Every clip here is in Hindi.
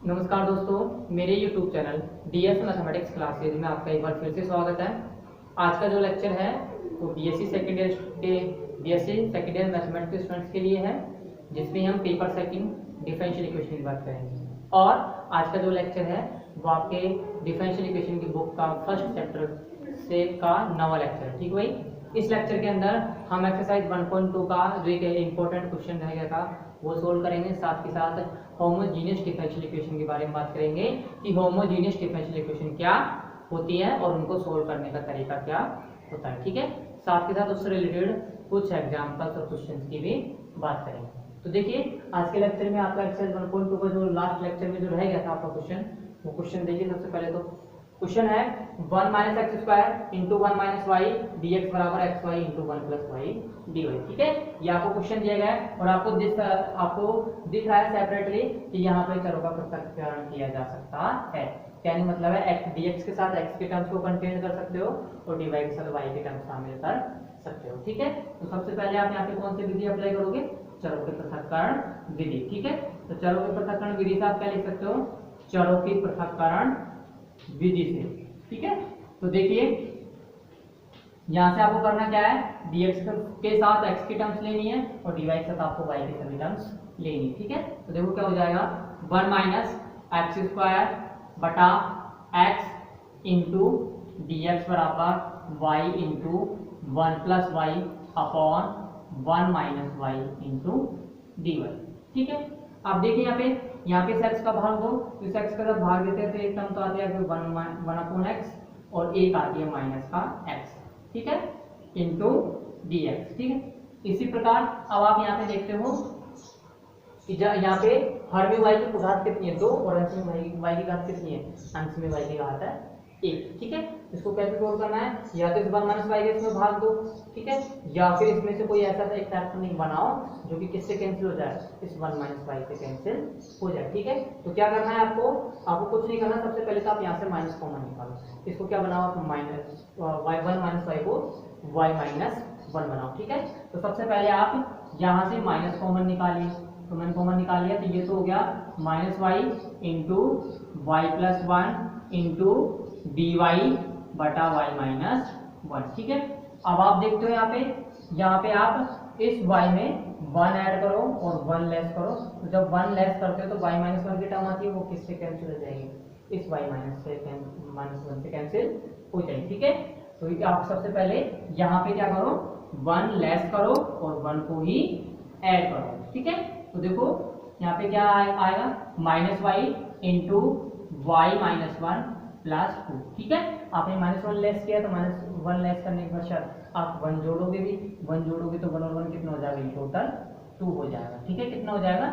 नमस्कार दोस्तों, मेरे YouTube channel DS mathematics classes में आपका एक बार फिर से स्वागत है। आज का जो लेक्चर है वो BSc second year mathematics students के लिए है, जिसमें हम पेपर सेकंड डिफरेंशियल इक्वेशन की बात करेंगे। और आज का जो लेक्चर है वो आपके डिफरेंशियल इक्वेशन की बुक का फर्स्ट चैप्टर से का नवा लेक्चर है। ठीक है भाई, इस लेक्चर के अंदर हम एक्सरसाइज 1.2 का जो एक इम्पोर्टेंट क्वेश्चन रहेगा था वो सोल्व करेंगे। साथ ही साथ होमोजीनियस डिफरेंशियल इक्वेशन के बारे में बात करेंगे कि होमोजीनियस डिफरेंशियल इक्वेशन क्या होती है और उनको सोल्व करने का तरीका क्या होता है। ठीक है, साथ ही साथ उससे रिलेटेड कुछ एग्जाम्पल्स और क्वेश्चंस की भी बात करेंगे। तो देखिए, आज के लेक्चर में आपका एक्सरसाइज 1.2 का जो लास्ट लेक्चर में जो रह गया था आपका क्वेश्चन, वो क्वेश्चन देखिए। सबसे पहले तो क्वेश्चन है 1 minus x square into 1 minus y d x बराबर x y into 1 plus y d y. ठीक है, ये आपको क्वेश्चन दिया गया है और आपको दिख रहा है सेपरेटली कि यहाँ पे चरों का पृथक्करण किया जा सकता है। क्या नहीं मतलब है, एक्स डी एक्स के साथ एक्स के टर्म्स को कंटेन कर सकते हो और डी वाई के साथ वाई के टर्म्स शामिल कर सकते हो। ठीक है, तो सबसे पहले आप यहाँ पे कौन सी विधि अप्लाई करोगे? चरों के पृथक्करण विधि। ठीक है, तो चरों के पृथक्करण विधि से आप क्या लिख सकते हो? चरों की पृथक्करण विधि से। ठीक है, तो देखिए यहां से आपको करना क्या है, dx के साथ x की टर्म्स लेनी है और dy के साथ आपको y की सभी टर्म्स लेनी है। ठीक है, तो देखो क्या हो जाएगा, 1 माइनस एक्स स्क्वायर बटा x इंटू डी एक्स बराबर y into 1 plus y upon 1 minus y into d y. ठीक है, आप देखिए यहाँ पे सेक्स का भाग दो, तो सेक्स का जब भाग देते हैं तो एक टर्म तो आती है 1 अपॉन एक्स और एक आती है माइनस का एक्स। ठीक है, इंटू डी एक्स। ठीक है, इसी प्रकार अब आप यहाँ पे देखते हो कि यहाँ पे हर में y की घात कितनी है? 2 और अंश में y की घात कितनी है? अंश में y की घात है 1। ठीक है, इसको कैसे सोल्व करना है? या तो इस 1 माइनस वाई के इसमें भाग दो, ठीक है, या फिर इसमें से कोई ऐसा एक फैक्टर बनाओ जो कि किससे कैंसिल हो जाए? इस 1 माइनस वाई से कैंसिल हो जाए। ठीक है, तो क्या करना है आपको कुछ नहीं करना। सबसे पहले तो आप यहाँ से माइनस कॉमन निकालो, इसको क्या बनाओ आप? माइनस वाई 1 माइनस वाई को y माइनस 1 बनाओ। ठीक है, तो सबसे पहले आप यहाँ से माइनस कॉमन निकालिए, तो मैंने कॉमन निकाल लिया, तो ये तो हो गया minus y into y plus 1 into d y बटा वाई माइनस 1। ठीक है, अब आप देखते हो यहाँ पे आप इस y में 1 ऐड करो और 1 लेस करो, तो जब 1 लेस करते हो तो y माइनस 1 की टर्म आती है, वो किससे कैंसिल हो जाएगी? इस y माइनस 1 से कैंसिल हो जाएगी। ठीक है, तो आप सबसे पहले यहाँ पे क्या करो, 1 लेस करो और 1 को ही ऐड करो। ठीक है, तो देखो यहाँ पे क्या आएगा, minus y into y minus 1 plus 2। ठीक है, आपने माइनस 1 लेस किया तो माइनस 1 लेस करने के पश्चात आप 1 जोड़ोगे भी, 1 जोड़ोगे तो 1 और 1 कितना हो जाएगा? टोटल 2 हो जाएगा। ठीक है, कितना हो जाएगा?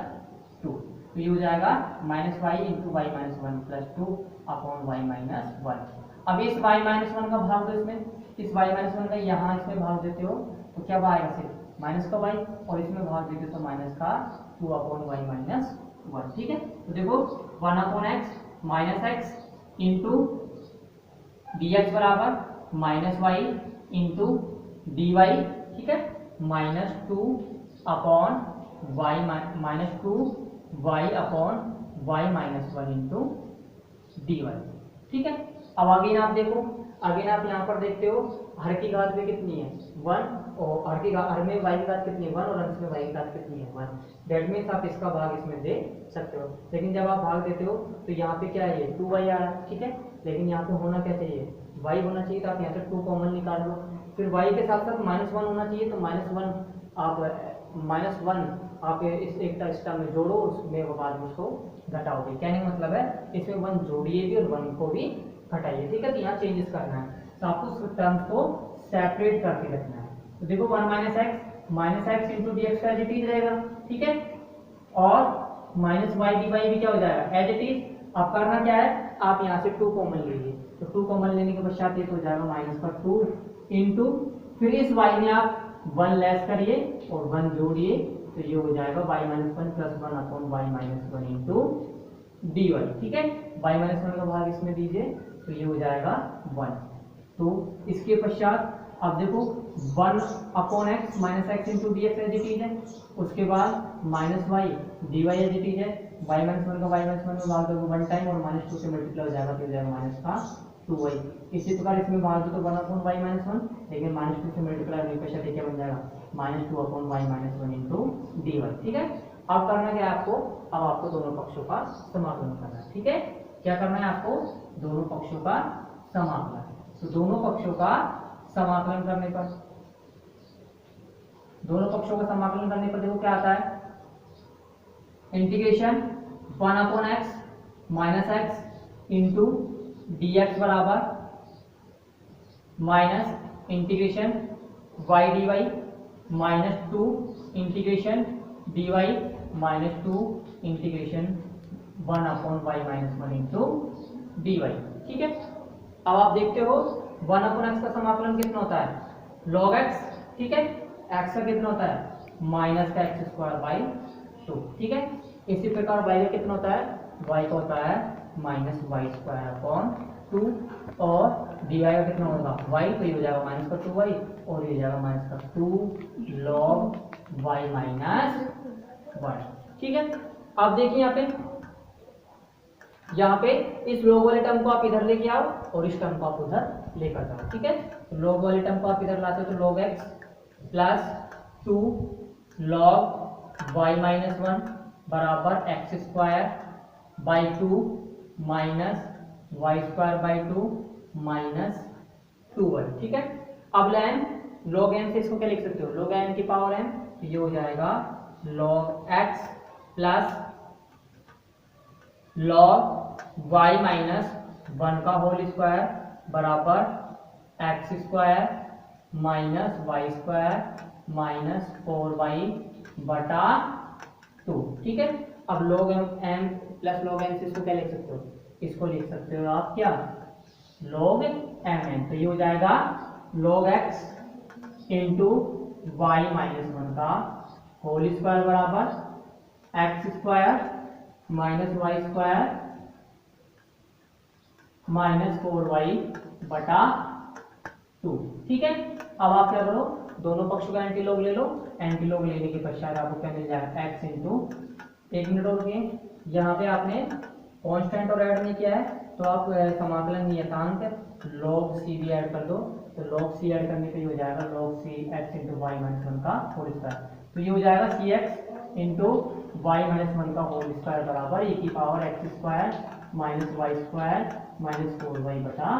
2। तो ये हो जाएगा minus y into y minus 1 plus 2 upon y minus 1। अब इस वाई माइनस 1 का भाग दो इसमें, इस वाई माइनस 1 का यहाँ इसमें भाग देते हो तो क्या आएगा? सिर्फ माइनस का वाई, और इसमें भाग देते हो तो माइनस का 2 अपॉन वाई माइनस 1। ठीक है, तो देखो 1 upon x minus x into d x बराबर minus y into d y. ठीक है, minus 2 upon y minus 2 y upon y minus 1 into d y. ठीक है, अब आगे आप देखो, आगे आप यहाँ पर देखते हो हर की घात में कितनी है? 1, और हर में y की घात कितनी है? 1, और अंश में y की घात कितनी है? 1। दैट मीन्स आप इसका भाग इसमें दे सकते हो, लेकिन जब आप भाग देते हो तो यहाँ पे क्या है? 2y आ रहा है। ठीक है, लेकिन यहाँ पे होना क्या चाहिए? y होना चाहिए, तो आप यहाँ से 2 कॉमन निकाल लो, फिर y के साथ साथ माइनस 1 होना चाहिए, तो माइनस 1 आप इस एक टर्म में जोड़ो, उसमें वो बाद में उसको घटाओगे। क्या नहीं मतलब है, इसमें 1 जोड़िए भी और 1 को भी घटाइए। ठीक है, तो यहाँ चेंजेस करना है, तो आपको टर्म्स को सेपरेट करके रखना है। तो देखो 1 minus x into d x as it is रहेगा। ठीक है, और माइनस वाई डी वाई भी क्या हो जाएगा? As it is. अब करना क्या है, आप यहाँ से 2 कॉमन लीजिए, तो 2 कॉमन लेने के पश्चात ये तो हो जाएगा माइनस का 2 इंटू, फिर इस y में आप 1 लेस करिए और 1 जोड़िए, तो ये हो जाएगा y minus 1 plus 1 upon y minus 1 into d y. ठीक है, y माइनस 1 का भाग इसमें दीजिए, तो ये हो जाएगा 1। तो इसके पश्चात अब देखो 1 upon x minus x into d x as it is है, उसके बाद minus y d y as it is है, वाई माइनस वन का वाई माइनस वन में भाग दोगे वन टाइम और माइनस टू से मल्टीप्लाई हो जाएगा, तो हो जाएगा माइनस का टू वाई। इसी प्रकार इसमें भाग दो तो one upon y minus one, लेकिन माइनस टू से मल्टीप्लाई होने पर क्या बन जाएगा, minus two upon y minus one into d y. ठीक है, अब करना क्या है आपको, अब आपको दोनों पक्षों का समाकलन करना है। ठीक है, क्या करना है आपको, दोनों पक्षों का समाकलन। तो दोनों पक्षों का समाकलन करने पर, दोनों पक्षों का समाकलन करने पर देखो क्या आता है, integration one upon x minus x into d x बराबर minus integration y d y minus two integration d y minus two integration one upon y minus one into d y. ठीक है, अब आप देखते हो वन अपॉन एक्स का समाकलन कितना होता है, लॉग एक्स। ठीक है, एक्स का कितना होता है, माइनस का एक्स स्क्वायर बाई टू। ठीक है, इसी प्रकार वाई का कितना होता है, वाई का होता है minus y square upon two, और डी वाई का कितना होगा, वाई, तो ये हो जाएगा माइनस का टू वाई और ये हो जाएगा माइनस का two log y minus one. ठीक है, अब देखिए यहाँ पे इस लॉग वाले टर्म को आप इधर लेके आओ और इस टर्म को आप उधर लेकर जाओ। ठीक है, तो लॉग वाले टर्म को आप इधर लाते हो तो log x plus two log y minus one बराबर x square by two minus y square by two minus two y. ठीक है, अब लैन लॉग एन से इसको क्या लिख सकते हो, लॉग एन की पावर एन, तो ये हो जाएगा log x plus log y minus one का होल स्क्वायर बराबर x square minus y square minus four y बटा टू। ठीक है, अब log m plus log n से इसको क्या लिख सकते हो, इसको लिख सकते हो आप क्या, लॉग एम एन। तो ये हो जाएगा log x into y minus one का होल स्क्वायर बराबर x square minus y square minus four y बटा टू। ठीक है, अब आप क्या करो, दोनों पक्षों का एंटी लॉग ले लो, एंटी लॉग लेने के पश्चात आपको क्या मिल जाएगा, एक्स इंटू, एक मिनट और रुकिए, यहाँ पे आपने कांस्टेंट और ऐड नहीं किया है तो आप समाकलन नियतांक लॉग सी भी ऐड कर दो, तो लॉग सी ऐड करने पे हो जाएगा log c x into y minus one का होल स्क्वायर, तो ये हो जाएगा c x into y minus one का होल स्क्वायर बराबर e की power x square minus y square minus four y बटा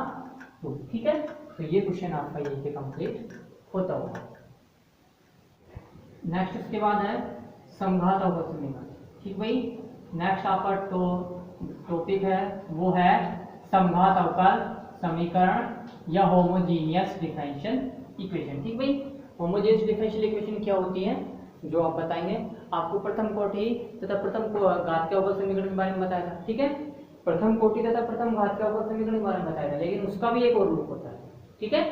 टू। ठीक है, तो ये क्वेश्चन आपका ये पे कंप्लीट होता होगा। नेक्स्ट इसके बाद है समघात अवकल समीकरण। ठीक भाई, नेक्स्ट आपका टॉपिक है वो है समघात अवकल समीकरण या होमोजीनियस डिफरेंशियल इक्वेशन। ठीक भाई, होमोजीनियस डिफरेंशियल इक्वेशन क्या होती है जो आप बताएंगे, आपको प्रथम कोटि तथा प्रथम घात के अवकल समीकरण के बारे में बताया था। ठीक है, प्रथम कोटि तथा प्रथम घात के अवकल समीकरण के बारे में बताया था, लेकिन उसका भी एक और रूप होता है। ठीक है,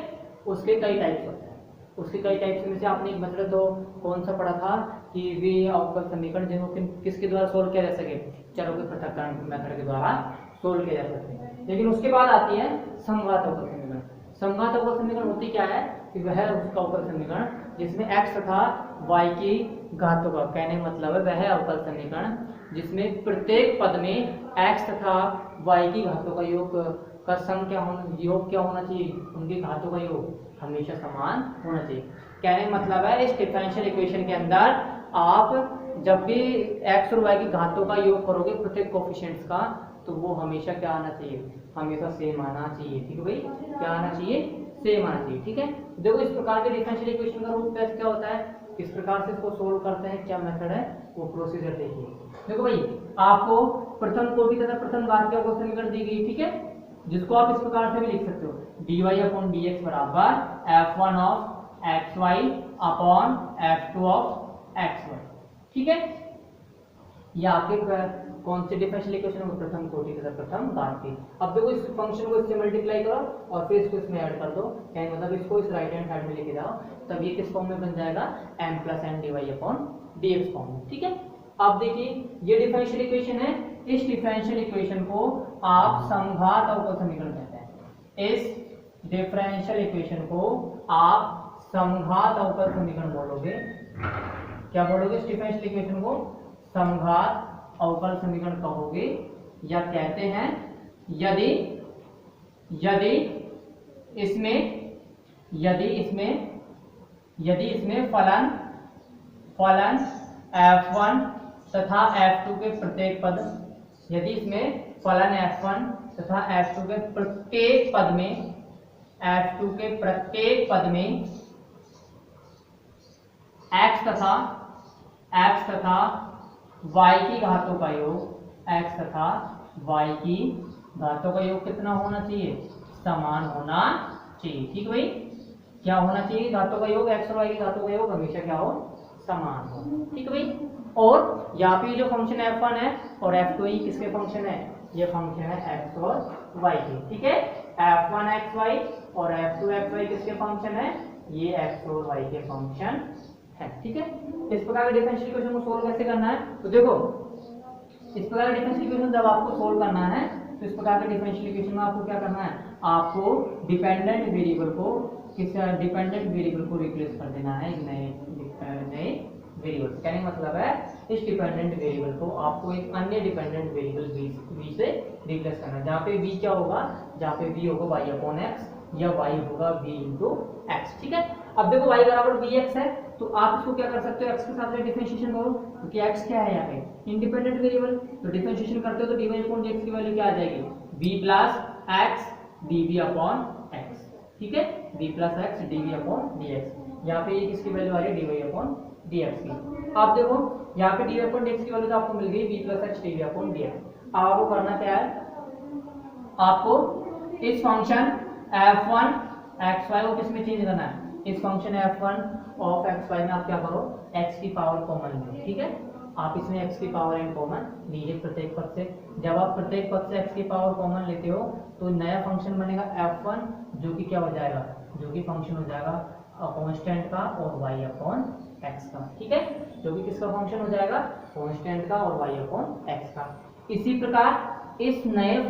उसके कई टाइप्स होते हैं, उसके कई टाइप्स में से आपने एक मतलब तो कौन सा पढ़ा था कि वे अवकल समीकरण जिनको किसके द्वारा सोल्व किया जा सके, चरों के पृथक्करण मेथड के द्वारा सोल्व किया जा सकते हैं। लेकिन उसके बाद आती है समघात अवकल समीकरण। समघात अवकल समीकरण होती क्या है कि वह उसका अवकल समीकरण जिसमें x तथा y की घातों का, कहने मतलब है वह अवकल समीकरण जिसमें प्रत्येक पद में x तथा y की घातों का योग का सम क्या होना, योग क्या होना चाहिए, उनकी घातों का योग हमेशा समान होना चाहिए। कहने मतलब है इस डिफरेंशियल इक्वेशन के अंदर आप जब भी x और y की घातों का योग करोगे प्रत्येक कोफिशिएंट्स का, तो वो हमेशा क्या आना चाहिए, हमेशा सेम आना चाहिए। ठीक है भाई, क्या आना चाहिए, सेम आना चाहिए। ठीक है, देखो इस प्रकार के डिफरेंशियल इक्वेशन का रूप क्या होता है, किस प्रकार से इसको सोल्व करते हैं, क्या मेथड है, वो प्रोसीजर देखिए। देखो भाई, आपको प्रथम कोटि तथा प्रथम घात के अवकल समीकरण दी गई। ठीक है, जिसको आप इस प्रकार से भी लिख सकते हो, dy अपॉन dx बराबर f1 of xy upon f2 of xy। ठीक है, ये आपके कौन से डिफरेंशियल इक्वेशन में, प्रथम कोटि तथा प्रथम घात की। अब देखो इस फंक्शन को इससे मल्टीप्लाई करो और फिर इसको इसमें ऐड कर दो, यानी मतलब इसको इस राइट हैंड साइड में लेके जाओ, तब ये किस फॉर्म में बन जाएगा, m plus n dy upon dx form में। ठीक है, अब देखिए ये डिफरेंशियल इक्वेशन है, इस डिफरेंशियल इक्वेशन को आप समघात अवकल समीकरण कहते हैं। इस डिफरेंशियल इक्वेशन को आप समघात अवकल समीकरण बोलोगे। क्या बोलोगे, इस डिफरेंशियल इक्वेशन को समघात अवकल समीकरण कहोगे या कहते हैं यदि यदि इसमें फलन f1 तथा f2 के प्रत्येक पद, यदि इसमें फलन f1 तथा f2 के प्रत्येक पद में x तथा y की घातों का योग कितना होना चाहिए? समान होना चाहिए। ठीक भाई, क्या होना चाहिए? घातों का योग, x और y की घातों का योग हमेशा क्या हो? समान हो। ठीक है भाई। और यहाँ पे जो फंक्शन f1 है और f2 ही किसके फंक्शन है? ये फंक्शन है x और y के। ठीक है, f1 xy और f2 xy किसके फंक्शन है? ये x और y के फंक्शन है। ठीक है, इस प्रकार के डिफरेंशियल इक्वेशन को सोल्व कैसे करना है? तो देखो, इस प्रकार के डिफरेंशियल इक्वेशन जब आपको सोल्व करना है तो इस प्रकार के डिफरेंशियल इक्वेशन में आपको क्या करना है? आपको डिपेंडेंट वेरिएबल को रिप्लेस कर देना है एक नए वेरिएबल। कहने का मतलब है इस डिपेंडेंट वेरिएबल को आपको एक अन्य डिपेंडेंट वेरिएबल v से रिप्लेस करना है, जहाँ पे v क्या होगा? जहाँ पे v होगा y/x या y होगा v into x। ठीक है, अब देखो y बराबर vx है तो आप इसको क्या कर सकते हो? x के साथ में डिफरेंशिएशन करो, क्योंकि x क्या है यहाँ पे? Independent variable. तो डिफरेंशिएशन करते हो तो dy/dx की वैल्यू क्या आ जाएगी? v plus x dv/x। ठीक है, v प्लस x dv/dx। यहाँ पे ये किसकी वैल्यू आ रही है? dy/dx की। आप देखो यहाँ पे dy/dx की वैल्यू तो आपको मिल गई v प्लस x dv/dx। अब आपको करना क्या है? आपको इस फंक्शन f1 xy को किसमें चेंज करना है? इस फंक्शन f1 ऑफ xy में आप क्या करो? x की पावर कॉमन लो। ठीक है, आप इसमें x की पावर n कॉमन लीजिए प्रत्येक पद से। जब आप प्रत्येक पद से x की पावर कॉमन लेते हो तो नया फंक्शन बनेगा f1, जो कि क्या हो जाएगा? जो कि फंक्शन हो जाएगा कांस्टेंट का और y/x का। ठीक है, जो कि किसका फंक्शन हो जाएगा? कांस्टेंट का और y/x का। इसी प्रकार इस नए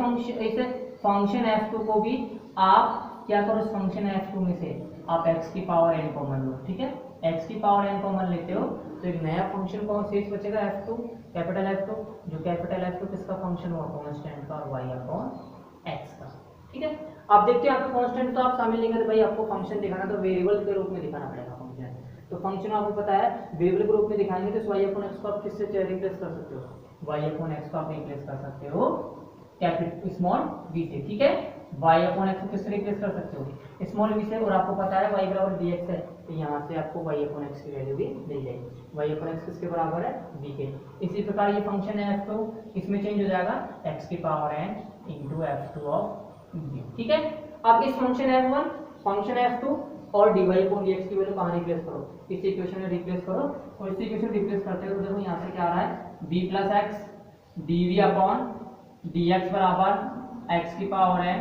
फंक्शन f2 को भी आप क्या करो? इस फंक्शन f2 में से आप x की पावर n कॉमन लो। ठीक है, x की पावर n कॉमन लेते हो तो एक नया फंक्शन कौन शेष बचेगा? f2, कैपिटल F2, जो कैपिटल F2 किसका फंक्शन हुआ? कांस्टेंट का और y/x का। ठीक है, आप देखते हैं यहाँ पे कांस्टेंट तो आप शामिल नहीं करते भाई, आपको फंक्शन दिखाना तो वेरिएबल के रूप में दिखाना पड़ेगा फंक्शन। तो फंक्शन आपको पता है वेरिएबल के रूप में दिखाएंगे तो इस y/x को आप किससे रिप्लेस कर सकते हो? y/x को आप रिप्लेस कर सकते हो कैपिटल स्मॉल v से। ठीक है, y/x को किससे रिप्लेस कर सकते हो? स्मॉल v से। और आपको पता है y बराबर dx है तो यहाँ से आपको y/x की वैल्यू भी मिल जाएगी। y/x किसके बराबर है? v के। इसी प्रकार ये फंक्शन है f2, इसमें चेंज हो जाएगा x की power n into f2 of v। ठीक है, अब इस फंक्शन f1 फंक्शन f2 और dy/dx की वैल्यू कहाँ रिप्लेस करो? इस इक्वेशन में रिप्लेस करो। और इस इक्वेशन रिप्लेस करते हो तो देखो यहाँ से क्या आ रहा है? v प्लस x dv/dx बराबर x की power n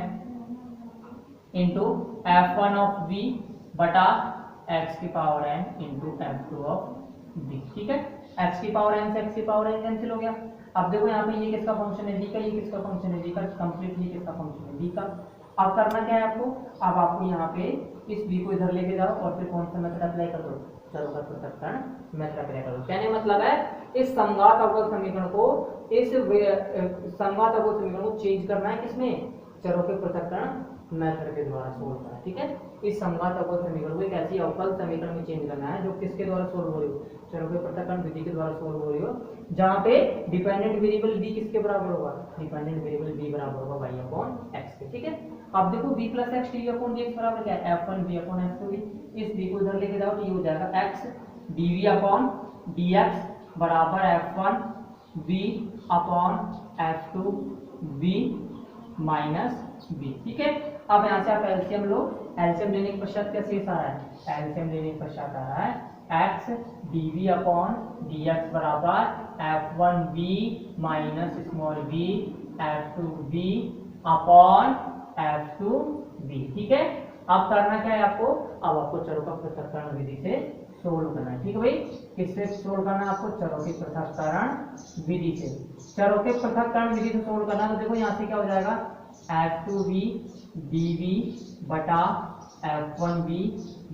into f1 of v बटा x की power n into f2 of v। ठीक है, x की पावर n से x की पावर n कैंसिल हो गया। अब देखो यहाँ पे ये किसका फंक्शन है? v का। ये किसका फंक्शन है? v का। कंप्लीटली किसका फंक्शन है? v का। अब करना क्या है आपको? अब आपको यहाँ पे इस v को इधर लेके जाओ और फिर कौन सा मेथड अप्लाई कर दो? चरों का पृथक्करण मेथड अप्लाई कर दो। कहने मतलब है इस समघात अवकल समीकरण को चेंज करना है किसमें? चरों के पृथक्करण मेथड के द्वारा सोल्व करना है। ठीक है, इस समघात अवकल समीकरण को एक ऐसी अवकल समीकरण में चेंज करना है जो किसके द्वारा सोल्व हो रही हो? चरों के पृथक्करण विधि के द्वारा सोल्व हो रही हो, जहाँ पे डिपेंडेंट वेरिएबल v किसके बराबर होगा? डिपेंडेंट वेरिएबल v बराबर होगा y/x के। ठीक है, अब देखो v प्लस x dv/dx बराबर क्या है? f1 v/f2। इस v को इधर लेके जाओ तो ये हो जाएगा x dv/dx बराबर f1 v/f2 v minus v। ठीक है, अब यहाँ से आप एलसीएम लो। एलसीएम लेने के पश्चात क्या शेष आ रहा है? एलसीएम लेने के पश्चात आ रहा है x dv/dx बराबर f1 v minus small v f2 v upon f2 v। ठीक है, अब करना क्या है आपको? अब आपको चरों का पृथक्करण विधि से सोल्व करना है। ठीक है भाई, किससे सोल्व करना है आपको? चरों के पृथक्करण विधि से। चरों के पृथक्करण विधि से सोल्व करना है तो देखो यहाँ से क्या हो जाएगा? f2v dv बटा f1v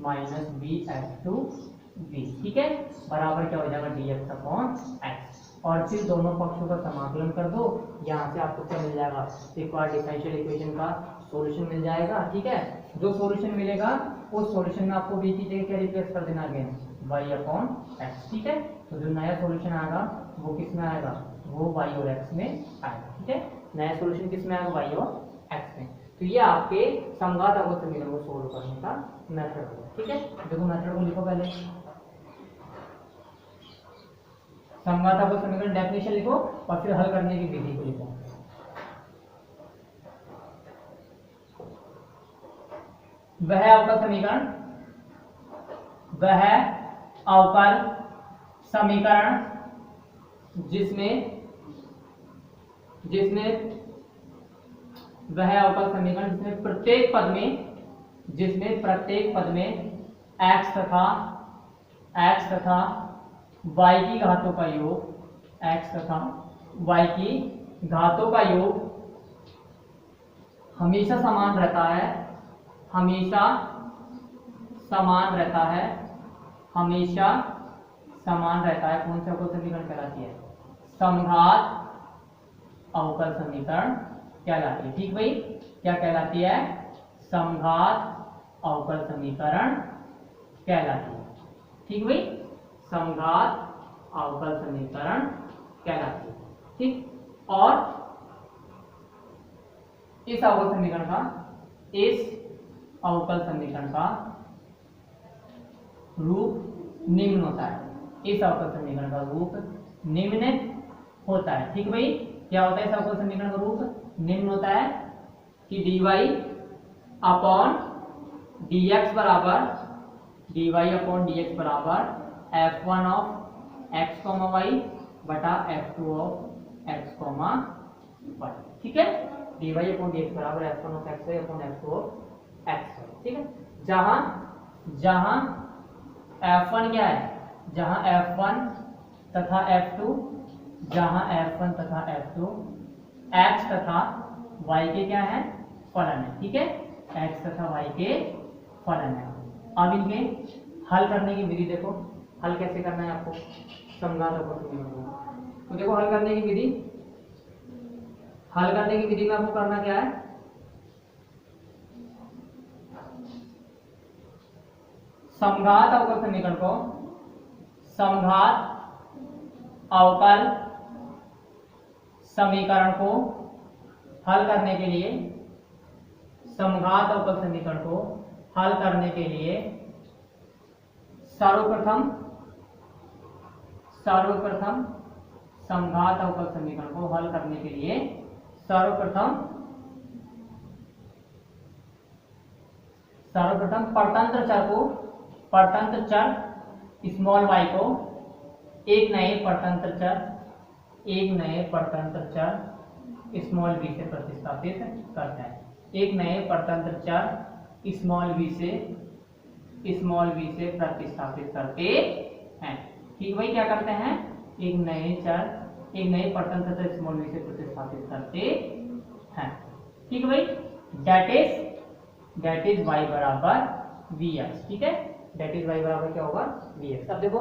माइनस v f2v। ठीक है, बराबर क्या हो जाएगा? dx upon x। और फिर दोनों पक्षों का समाकलन कर दो। यहाँ से आपको क्या मिल जाएगा, एक बार डिफरेंशियल इक्वेशन का सॉल्यूशन मिल जाएगा। ठीक है, जो सॉल्यूशन मिलेगा उस सॉल्यूशन में आपको b की जगह क्या रिप्लेस कर देना अगेन, y/x। ठीक है, तो जो नया सॉल्यूशन आएगा वो किस में आएगा, वो y और x में आएगा। ठीक है, नया सॉल्यूशन किस में आएगा, y और x में। तो ये आपके समघात अवकल समीकरण को सोल्व करने का मेथड होगा। ठीक है, देखो मेथड को लिखो पहले, समघात अवकल समीकरण डेफिनेशन लिखो और फिर हल करने की विधि को लिखो। वह अवकल समीकरण, वह अवकल समीकरण जिसमें वह अवकल समीकरण जिसमें प्रत्येक पद में x तथा y की घातों का योग, x तथा y की घातों का योग हमेशा समान रहता है, हमेशा समान रहता है। कौन सा अवकल समीकरण कहलाती है, समघात अवकल समीकरण कहलाती है। ठीक भाई, क्या कहलाती है, समघात अवकल समीकरण कहलाती है। ठीक भाई, समघात अवकल समीकरण कहलाती है। ठीक, और इस अवकल समीकरण का रूप निम्न होता है। इस अवकल समीकरण का रूप निम्न होता है। ठीक भाई, क्या होता है इस अवकल समीकरण का रूप, निम्न होता है कि dy अपॉन dx बराबर f1 ऑफ x, y बटा f2 ऑफ x, y। ठीक है, dy अपॉन dx बराबर f1 of x upon f2 of x। ठीक है, जहां f1 क्या है, जहां f1 तथा f2 x तथा y के क्या है, फलन है। ठीक है, x तथा y के फलन है। अब इनके हल करने की विधि देखो, हल कैसे करना है आपको समझा दो। तो देखो हल करने की विधि में आपको करना क्या है, समघात अवकल समीकरण को हल करने के लिए, समघात अवकल समीकरण को हल करने के लिए सर्वप्रथम समघात अवकल समीकरण को हल करने के लिए सर्वप्रथम परतंत्र चर स्मॉल y को एक नए परतंत्र चर स्मॉल v से प्रतिस्थापित करता है। एक नए परतंत्र चर स्मॉल v से प्रतिस्थापित करते हैं। ठीक भाई, क्या करते हैं, एक नए परतंत्र चर स्मॉल v से प्रतिस्थापित करते हैं। ठीक भाई, दैट इज y बराबर vx। ठीक है, दैट इज y बराबर क्या होगा, vx। अब देखो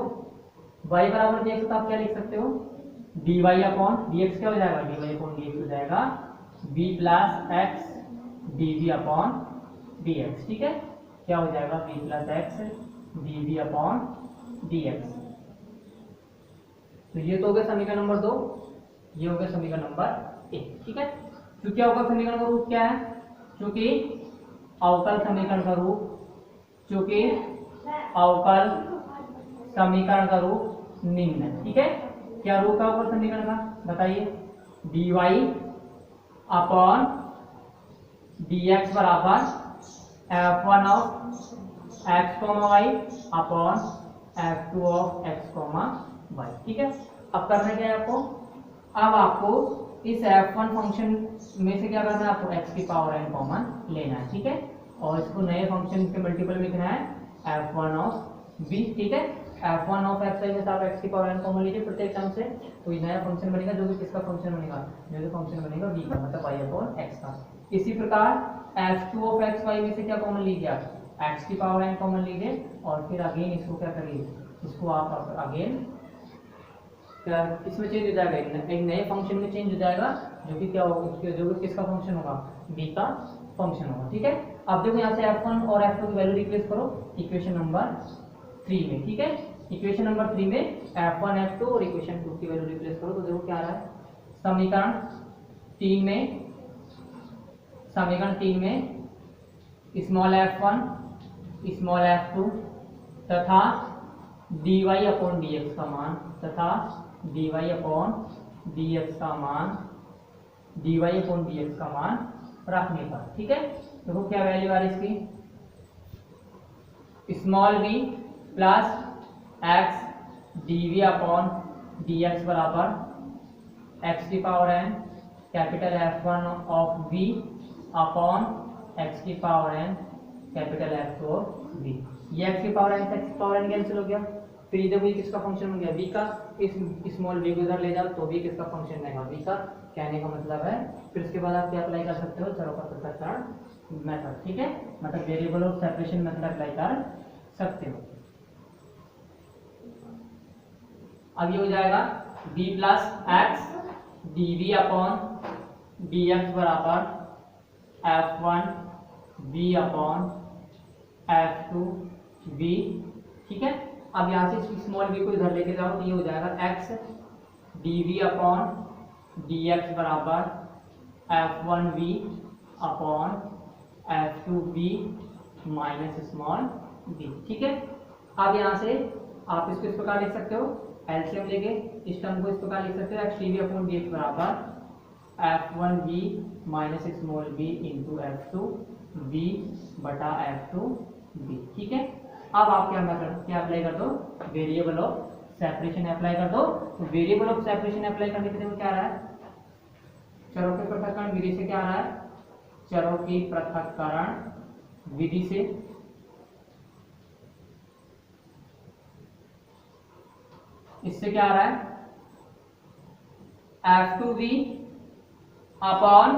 y बराबर vx, तो आप क्या लिख सकते हो, dy अपॉन dx क्या हो जाएगा, dy अपॉन dx हो जाएगा b plus x dv upon dx। ठीक है, क्या हो जाएगा, b plus x dv upon dx। तो ये तो हो गया समीकरण नंबर 2, ये हो गया समीकरण नंबर 1। ठीक है, क्योंकि अवकल समीकरण का रूप क्या है, चूंकि अवकल समीकरण का रूप निम्न है। ठीक है, क्या रूप है अवकल समीकरण का, बताइए, dy अपॉन dx बराबर f1 of x, y upon f2 of x, y। ठीक है, अब करना क्या है आपको, अब आपको इस f1 फंक्शन में से क्या करना है, आपको x की पावर n कॉमन लेना है। ठीक है, और इसको नए फंक्शन के मल्टीपल में लिखना है f1 ऑफ v। ठीक है, f1 ऑफ x में से आप x की पावर n कॉमन लीजिए प्रत्येक टर्म से, तो ये नया फंक्शन बनेगा जो कि किसका फंक्शन बनेगा, v का, मतलब y अपॉन x का। इसी प्रकार f2 ऑफ x, y में से क्या कॉमन लीजिए, आप x की पावर n कॉमन लीजिए और फिर अगेन इसको क्या करिए, इसको आप अगेन क्या इसमें चेंज हो जाएगा, एक नए फंक्शन में चेंज हो जाएगा, जो कि क्या होगा, जो कि किसका फंक्शन होगा, b का फंक्शन होगा। ठीक है, अब देखो यहाँ से f1 और f2 की वैल्यू रिप्लेस करो इक्वेशन नंबर 3 में। ठीक है, इक्वेशन नंबर 3 में f1 f2 और इक्वेशन 2 की वैल्यू रिप्लेस करो, तो देखो क्या आ रहा है, समीकरण 3 में स्मॉल f1 स्मॉल f2 तथा dy अपॉन dx का मान, तथा dy अपॉन dx का मान रखने पर। ठीक है, देखो क्या वैल्यू आ रही है इसकी, small v plus x dv upon dx बराबर x की power n capital F1 of v upon x की power n capital F2 of v। ये x की पावर n से x की पावर n कैंसिल हो गया, फिर देखो ये किसका फंक्शन हो गया, v का, इस स्मॉल v को इधर ले जाओ तो भी किसका फंक्शन रहेगा, v का। कहने का मतलब है, फिर उसके बाद आप क्या अप्लाई कर सकते हो, चरों का पृथक्करण मेथड। ठीक है, मतलब variable of separation method apply कर सकते हो। अब ये हो जाएगा b plus x dv upon dx बराबर f1 v upon f2 v। ठीक है, अब यहाँ से स्मॉल v को इधर लेके जाओ तो ये हो जाएगा x dv अपॉन dx बराबर f1 v upon f2 v minus small v। ठीक है, अब यहाँ से आप इसको इस प्रकार लिख सकते हो, एलसीएम लेके इस टर्म को इस प्रकार लिख सकते हो, x dv अपॉन dx बराबर f1 v minus small v into f2 v बटा f2 v। ठीक है, अब आप क्या मेथड क्या अप्लाई कर दो, वेरिएबल ऑफ सेपरेशन अप्लाई कर दो। तो वेरिएबल ऑफ सेपरेशन अप्लाई करने के लिए क्या आ रहा है, चरों के पृथक्करण विधि से क्या आ रहा है, चरों की पृथक्करण विधि से इससे क्या आ रहा है, f2v upon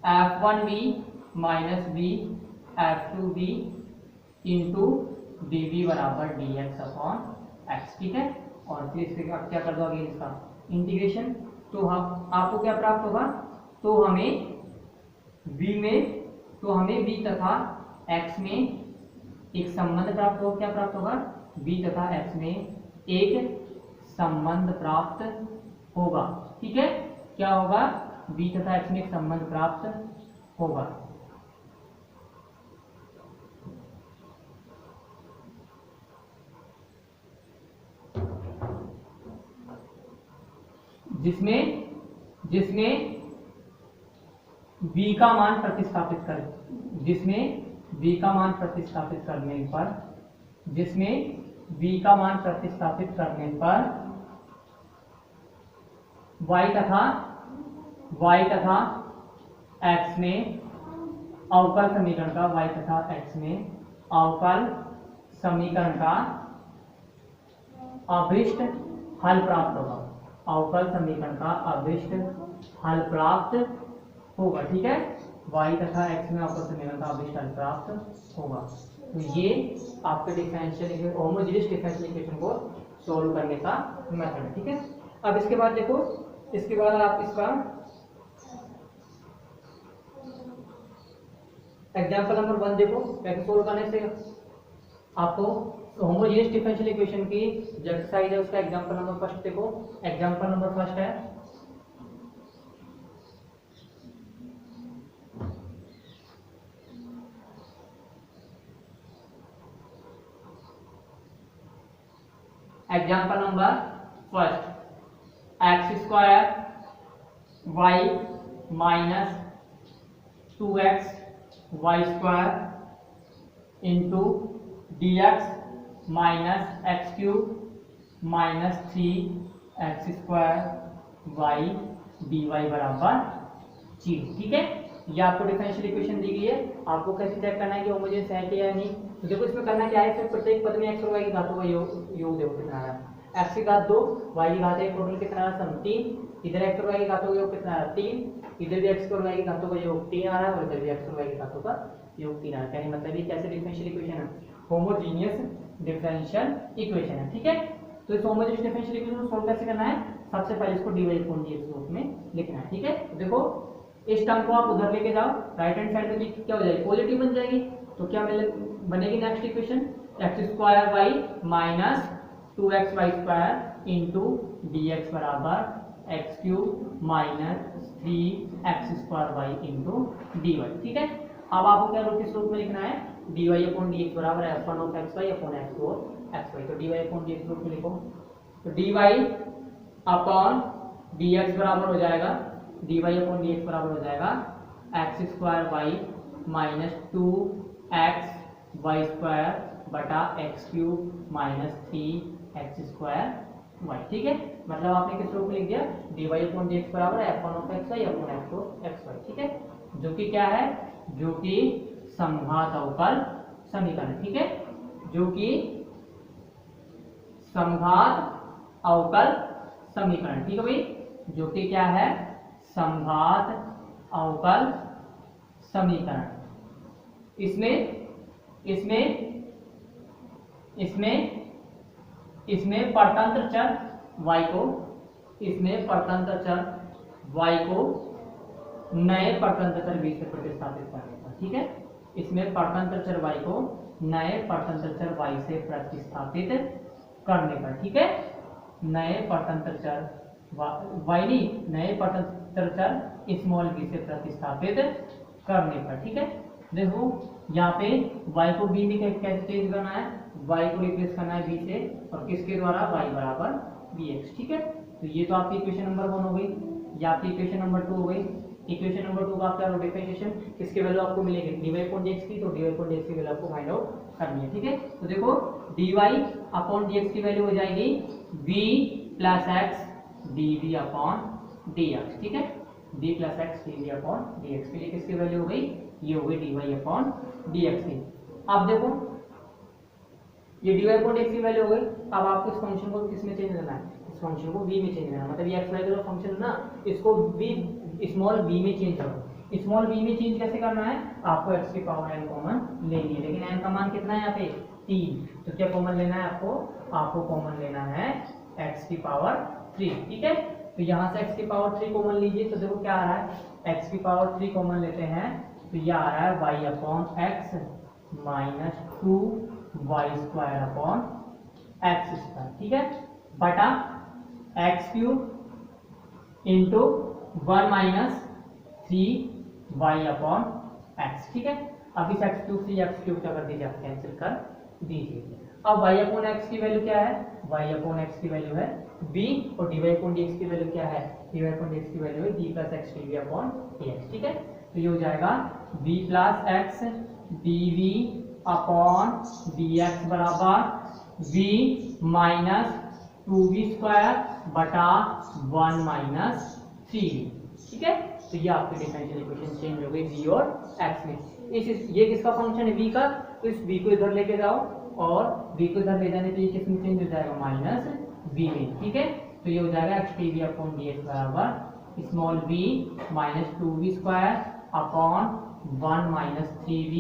f1v minus v f2v into dv बराबर dx अपॉन x। ठीक है, और फिर इसके आप क्या कर दो आगे इसका इंटीग्रेशन, तो हम आपको क्या प्राप्त होगा, तो हमें v तथा x में एक संबंध प्राप्त होगा। क्या प्राप्त होगा, v तथा x में एक संबंध प्राप्त होगा। ठीक है, क्या होगा, v तथा x में एक संबंध प्राप्त होगा, जिसमें v का मान प्रतिस्थापित करने पर y तथा x में अवकल समीकरण का अभीष्ट हल प्राप्त होगा, अवकल समीकरण का अभीष्ट हल प्राप्त होगा। ठीक है, y तथा x में अवकल समीकरण का अभीष्ट हल प्राप्त होगा। तो ये आपके डिफरेंशियल होमोजेनियस डिफरेंशियल इक्वेशन को सॉल्व करने का मेथड है। ठीक है, अब इसके बाद देखो, इसके बाद आप इसका एग्जांपल नंबर 1 देखो, कैसे सोल्व करने से आपको होमोजेनियस डिफरेंशियल इक्वेशन की जो एक्सरसाइज है उसका एग्जांपल नंबर फर्स्ट देखो। एग्जांपल नंबर फर्स्ट है example number first, x square y minus 2x y square into dx minus x cube minus 3x square y dy बराबर 0। ठीक है, ये आपको डिफरेंशियल इक्वेशन दी गई है, आपको कैसे चेक करना है कि होमोजेनियस है कि या नहीं। तो देखो इसमें करना क्या है, सिर्फ प्रत्येक पद में x और y की घातों का योग देखो कितना है, x की घात 2 y की घात 1, टोटल कितना है, सम 3। इधर x और y की घातों का योग कितना है, 3। इधर भी x और y की घातों का योग 3 आ रहा है, और इधर भी x और y की घातों का योग 3 आ रहा है। कहने मतलब ये कैसे डिफरेंशियल इक्वेशन है, होमोजेनियस डिफरेंशियल इक्वेशन है। ठीक है, तो इस होमोजेनियस डिफरेंशियल इक्वेशन को सोल्व कैसे करना है, सबसे पहले इसको dy अपॉन dx रूप में लिखना है। ठीक है, तो देखो इस टर्म को आप उधर लेके जाओ, राइट हैंड साइड में क्या हो जाएगी, पॉजिटिव बन जाएगी। तो क्या बनेगी next equation, x square y minus 2xy square into dx बराबर x cube minus 3x square y into dy। ठीक है, अब आपको क्या किस रूप में लिखना है, dy अपॉन dx बराबर है f1 of xy upon x4 xy। तो dy अपॉन dx रूप में लिखो, तो dy अपॉन dx बराबर हो जाएगा, dy अपॉन dx बराबर हो जाएगा x square y minus 2x y square बटा x cube minus 3x square y. ठीक है, मतलब आपने किस रूप में लिख दिया, dy अपॉन dx बराबर है f1 of xy upon x4 xy। ठीक है, जो कि क्या है, जो कि समघात अवकल समीकरण। ठीक है, जो कि समघात अवकल समीकरण। ठीक है भाई, जो कि क्या है, समघात अवकल समीकरण। इसमें परतंत्र चर y को, इसमें परतंत्र चर y को नए परतंत्र चर v से प्रतिस्थापित करने का। ठीक है, इसमें परतंत्र चर y को नए परतंत्र चर y से प्रतिस्थापित करने का। ठीक है, नए परतंत्र चर y नहीं, नए परतंत्र चर स्मॉल v से प्रतिस्थापित करने पर। ठीक है, देखो यहाँ पे y को b में कैसे चेंज करना है, y को रिप्लेस करना है b से, और किसके द्वारा, y बराबर bx। ठीक है, तो ये तो आपकी इक्वेशन नंबर 1 हो गई, ये आपकी इक्वेशन नंबर 2 हो गई। इक्वेशन नंबर 2 का आपका डिफरेंशिएशन, किसके वैल्यू आपको मिलेगी, dy अपॉन dx की, तो dy अपॉन dx की वैल्यू आपको फाइंड आउट करनी है। ठीक है, तो देखो dy अपॉन dx की वैल्यू हो जाएगी v plus x dv upon dx। ठीक है, v plus x dv upon dx के लिए किसकी वैल्यू हो गई, ये हो गई dy अपॉन dx की। अब देखो ये dy अपॉन dx की वैल्यू हो गई, अब आपको इस फंक्शन को किस में चेंज करना है, इस फंक्शन को v में चेंज करना है, मतलब ये x y का जो फंक्शन है ना, इसको v स्मॉल v में चेंज करो। स्मॉल v में चेंज कैसे करना है, आपको x की पावर n कॉमन लेनी है, लेकिन n का मान कितना है यहाँ पे 3, तो क्या कॉमन लेना है आपको कॉमन लेना है x की पावर 3। ठीक है, तो यहाँ से x की पावर 3 कॉमन लीजिए, तो देखो क्या आ रहा है, x की पावर 3 कॉमन लेते हैं, तो ये आ रहा है y upon x minus 2y square upon x square. ठीक है, बटा x cube into 1 minus 3y upon x. ठीक है, अब इस एक्स क्यूब से एक्स क्यूब क्या कर दीजिए, आप कैंसिल कर दीजिए। अब y अपॉन एक्स की वैल्यू क्या है, y अपॉन एक्स की वैल्यू है b, और dy अपॉन dx की वैल्यू क्या है, dy अपॉन dx की वैल्यू है b plus x dv upon dx। ठीक है, तो ये हो जाएगा b plus x dv upon dx बराबर v माइनस 2v स्क्वायर बटा 1 माइनस 3v। ठीक है, तो ये आपकी डिफरेंशियल इक्वेशन चेंज हो गई v और x में। ये किसका फंक्शन है, v का, तो इस v को इधर लेके जाओ, और v को इधर ले जाने पे ये किस में चेंज हो जाएगा, माइनस v में। ठीक है, तो ये हो जाएगा x dv अपॉन dx बराबर small v minus 2v square upon 1 minus 3v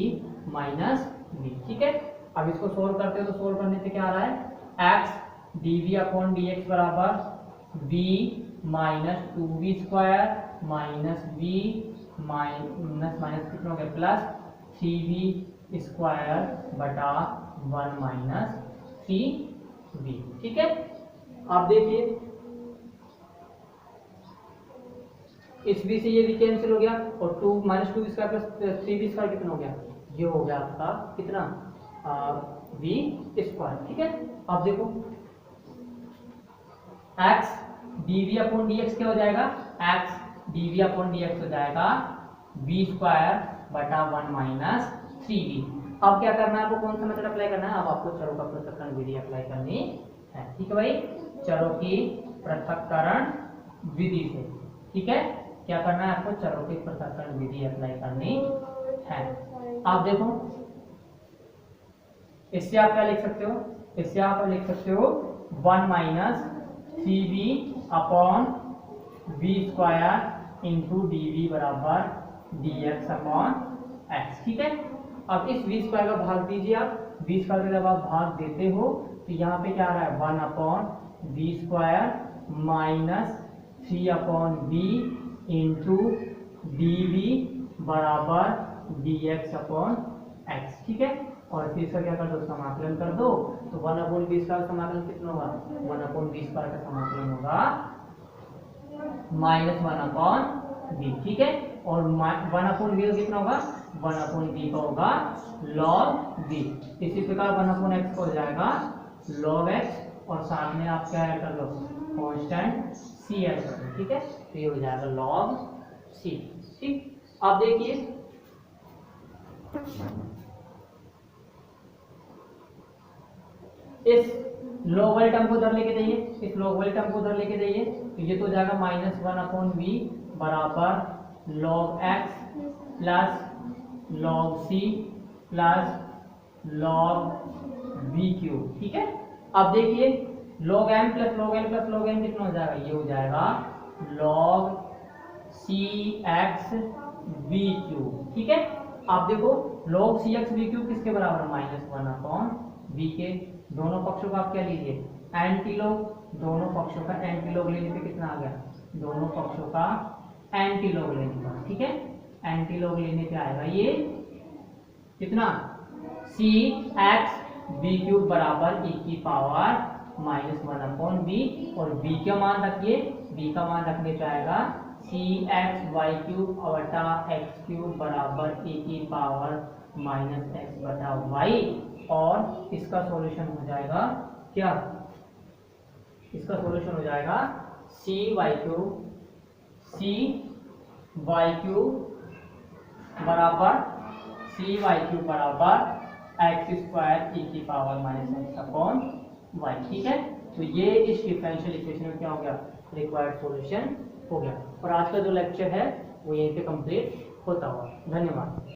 minus v। ठीक है, अब इसको सोल्व करते हो, तो सोल्व करने से क्या आ रहा है, x dv अपॉन dx बराबर v minus 2v square minus v minus कितना हो गया, प्लस 3v स्क्वायर बटा 1 माइनस 3v। ठीक है, आप देखिए इस v से ये v कैंसिल हो गया, और 2 minus 2v square plus 3v square कितना हो गया, ये हो गया आपका कितना, v स्क्वायर। ठीक है, अब देखो x dv अपॉन dx क्या हो जाएगा, x dv अपॉन dx हो जाएगा v स्क्वायर बटा 1 माइनस 3v। अब क्या करना है आपको, कौन सा मेथड अप्लाई करना है, अब आपको चरों का पृथक्करण विधि अप्लाई करनी है। ठीक है भाई, चरों की पृथक्करण विधि से। ठीक है, क्या करना है आपको, चरों की पृथक्करण विधि अप्लाई करनी है। आप देखो इससे आप क्या लिख सकते हो, इससे आप लिख सकते हो 1 minus 3v upon v square into dv बराबर dx अपॉन x। ठीक है, अब इस v स्क्वायर का भाग दीजिए आप, बी स्क्वायर का जब आप भाग देते हो तो यहाँ पे क्या आ रहा है 1/b² minus 3/b into dv बराबर dx/x। ठीक है, और फिर इसका क्या कर दो, समाकलन कर दो। तो 1/b² का समाकलन कितना होगा, 1/b² का समाकलन होगा -1/b। ठीक है, और 1/b कितना होगा, 1/b का होगा log b। इसी प्रकार 1/x को हो जाएगा log x, और साथ में आप क्या ऐड कर लो, कांस्टेंट c ऐड कर लो। ठीक है, तो ये हो जाएगा log c। ठीक, अब देखिए इस log वाले टर्म को उधर लेके जाइए, इस log वाले टर्म को उधर लेके जाइए, तो ये तो हो जाएगा -1/v बराबर log x plus log c plus log v³। ठीक है, अब देखिए log m plus log n plus log n कितना हो जाएगा, ये हो जाएगा log cx v³। ठीक है, आप देखो log cx v³ किसके बराबर है, -1/v के। दोनों पक्षों का आप क्या लीजिए, एंटीलॉग। दोनों पक्षों का एंटीलॉग लेने पे कितना आ गया, दोनों पक्षों का एंटीलॉग लेने पर। ठीक है, एंटीलॉग लेने पे आएगा ये कितना, cx v³ बराबर e⁻ -1/v, और v का मान रखिए, v का मान रखने पे आएगा cx y³ बटा x³ बराबर e⁻ -x/y। और इसका सॉल्यूशन हो जाएगा क्या, इसका सॉल्यूशन हो जाएगा cy³ बराबर x² e⁻x/y। ठीक है, तो ये इस डिफरेंशियल इक्वेशन में क्या हो गया, रिक्वायर्ड सॉल्यूशन हो गया। और आज का जो लेक्चर है वो यहीं पे कंप्लीट होता हुआ। धन्यवाद।